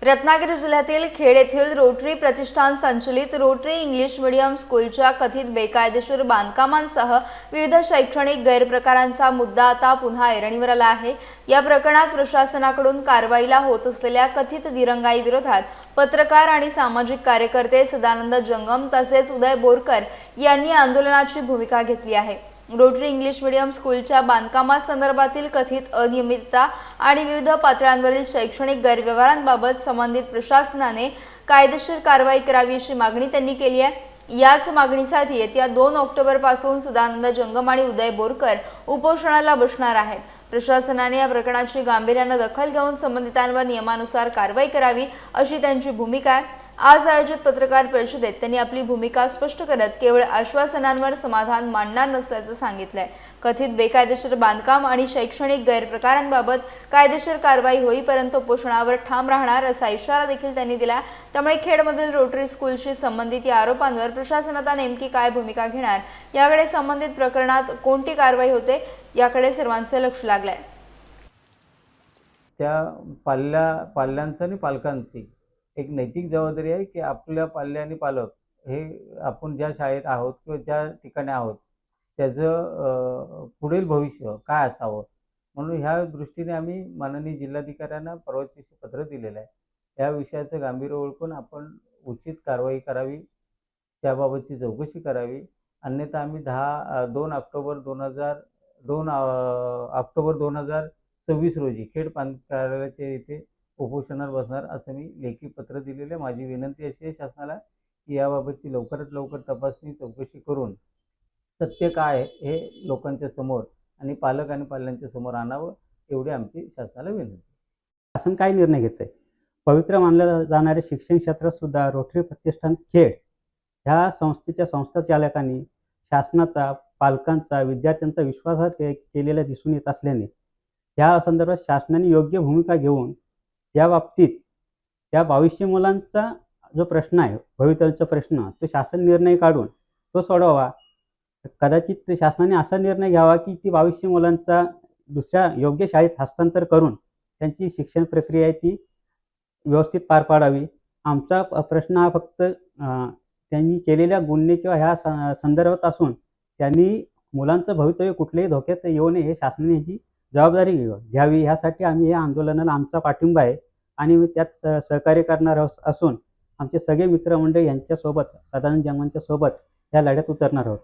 रत्नागिरी जिल्ह्यातील खेड येथील रोटरी प्रतिष्ठान संचलित रोटरी इंग्लिश मीडियम स्कूलच्या कथित बेकायदेशीर बांधकामांसह विविध शैक्षणिक गैरप्रकारांचा मुद्दा आता पुन्हा ऐरणीवर आला आहे। या प्रकरणात प्रशासनाकडून कारवाईला होत असलेल्या कथित दिरंगाई विरोधात पत्रकार आणि सामाजिक कार्यकर्ते सदानंद जंगम तसेच उदय बोरकर यांनी आंदोलनाची भूमिका घेतली आहे। रोटरी इंग्लिश मीडियम स्कूलच्या बांधकामासंदर्भातील कथित अनियमितता आणि विविध पातळ्यांवरील शैक्षणिक गैरव्यवहारांबाबत संबंधित प्रशासनाने कायदेशीर कारवाई करावी अशी मागणी त्यांनी केली आहे। याच मागणीसाठी येत्या 2 ऑक्टोबरपासून सदानंद जंगम आणि उदय बोरकर उपोषणाला बसणार आहेत। प्रशासनाने या प्रकरणाची गांभीर्याने दखल घेऊन संबंधितांवर नियमानुसार कारवाई करावी अशी त्यांची भूमिका आहे। आज आयोजित पत्रकार परिषदेत त्यांनी आपली भूमिका स्पष्ट करत केवळ आश्वासनांवर समाधान मानणार नसल्याचं सांगितलंय। कथित बेकायदेशीर बांधकाम आणि शैक्षणिक गैरप्रकारांबाबत कायदेशीर कारवाई होईपर्यंत उपोषणावर ठाम राहणार असा इशारा देखील त्यांनी दिला। त्यामुळे खेडमधील रोटरी स्कूलशी संबंधित या आरोपांवर प्रशासन आता नेमकी काय भूमिका घेणार, याकडे संबंधित प्रकरणात कोणती कारवाई होते याकडे सर्वांचे लक्ष लागलंय। त्या पाल्यांचं आणि पालकांची एक नैतिक जबाबदारी आहे की आपल्या पाल्य आणि पालक हे आपण ज्या शाळेत आहोत किंवा ज्या ठिकाणी आहोत त्याचं पुढील भविष्य काय असावं, म्हणून ह्या दृष्टीने आम्ही माननीय जिल्हाधिकाऱ्यांना परवाच्या दिवशी पत्र दिलेलं आहे। या विषयाचं गांभीर्य ओळखून आपण उचित कारवाई करावी, त्याबाबतची चौकशी करावी, अन्यथा आम्ही 2 ऑक्टोबर 2026 रोजी खेड प्रांत कार्यालयाच्या इथे उपोषणावर बसणार असं मी लेखी पत्र दिलेलं आहे। माझी विनंती अशी आहे शासनाला की याबाबतची लवकरात लवकर तपासणी चौकशी करून सत्य काय आहे हे लोकांच्या समोर आणि पालक आणि पाल्यांच्या समोर आणावं, एवढी आमची शासनाला विनंती। शासन काय निर्णय घेतंय? पवित्र मानलं जाणारे शिक्षण क्षेत्रात सुद्धा रोटरी प्रतिष्ठान खेड ह्या संस्थेच्या संस्थाचालकांनी शासनाचा, पालकांचा, विद्यार्थ्यांचा विश्वासघात केलेला दिसून येत असल्याने या संदर्भात शासनाने योग्य भूमिका घेऊन या बाबतीत त्या 2200 मुलांचा जो प्रश्न आहे, भवितव्याचा प्रश्न, तो शासन निर्णय काढून तो सोडवावा। कदाचित शासनाने असा निर्णय घ्यावा की ती 2200 मुलांचा दुसऱ्या योग्य शाळेत हस्तांतर करून त्यांची शिक्षण प्रक्रिया ती व्यवस्थित पार पाडावी। आमचा प्रश्न हा फक्त त्यांनी केलेल्या गुन्हे किंवा ह्या संदर्भात असून त्यांनी मुलांचं भवितव्य कुठल्याही धोक्यात येऊ नये हे शासनाने याची जबाबदारी घ्यावी। ह्यासाठी आम्ही या आंदोलनाला आमचा पाठिंबा आहे आणि त्यात सहकार्य करणार असून आमचे सगळे मित्रमंडळी यांच्यासोबत, सदानंद जंगमांच्या सोबत या लढ्यात उतरणार आहोत।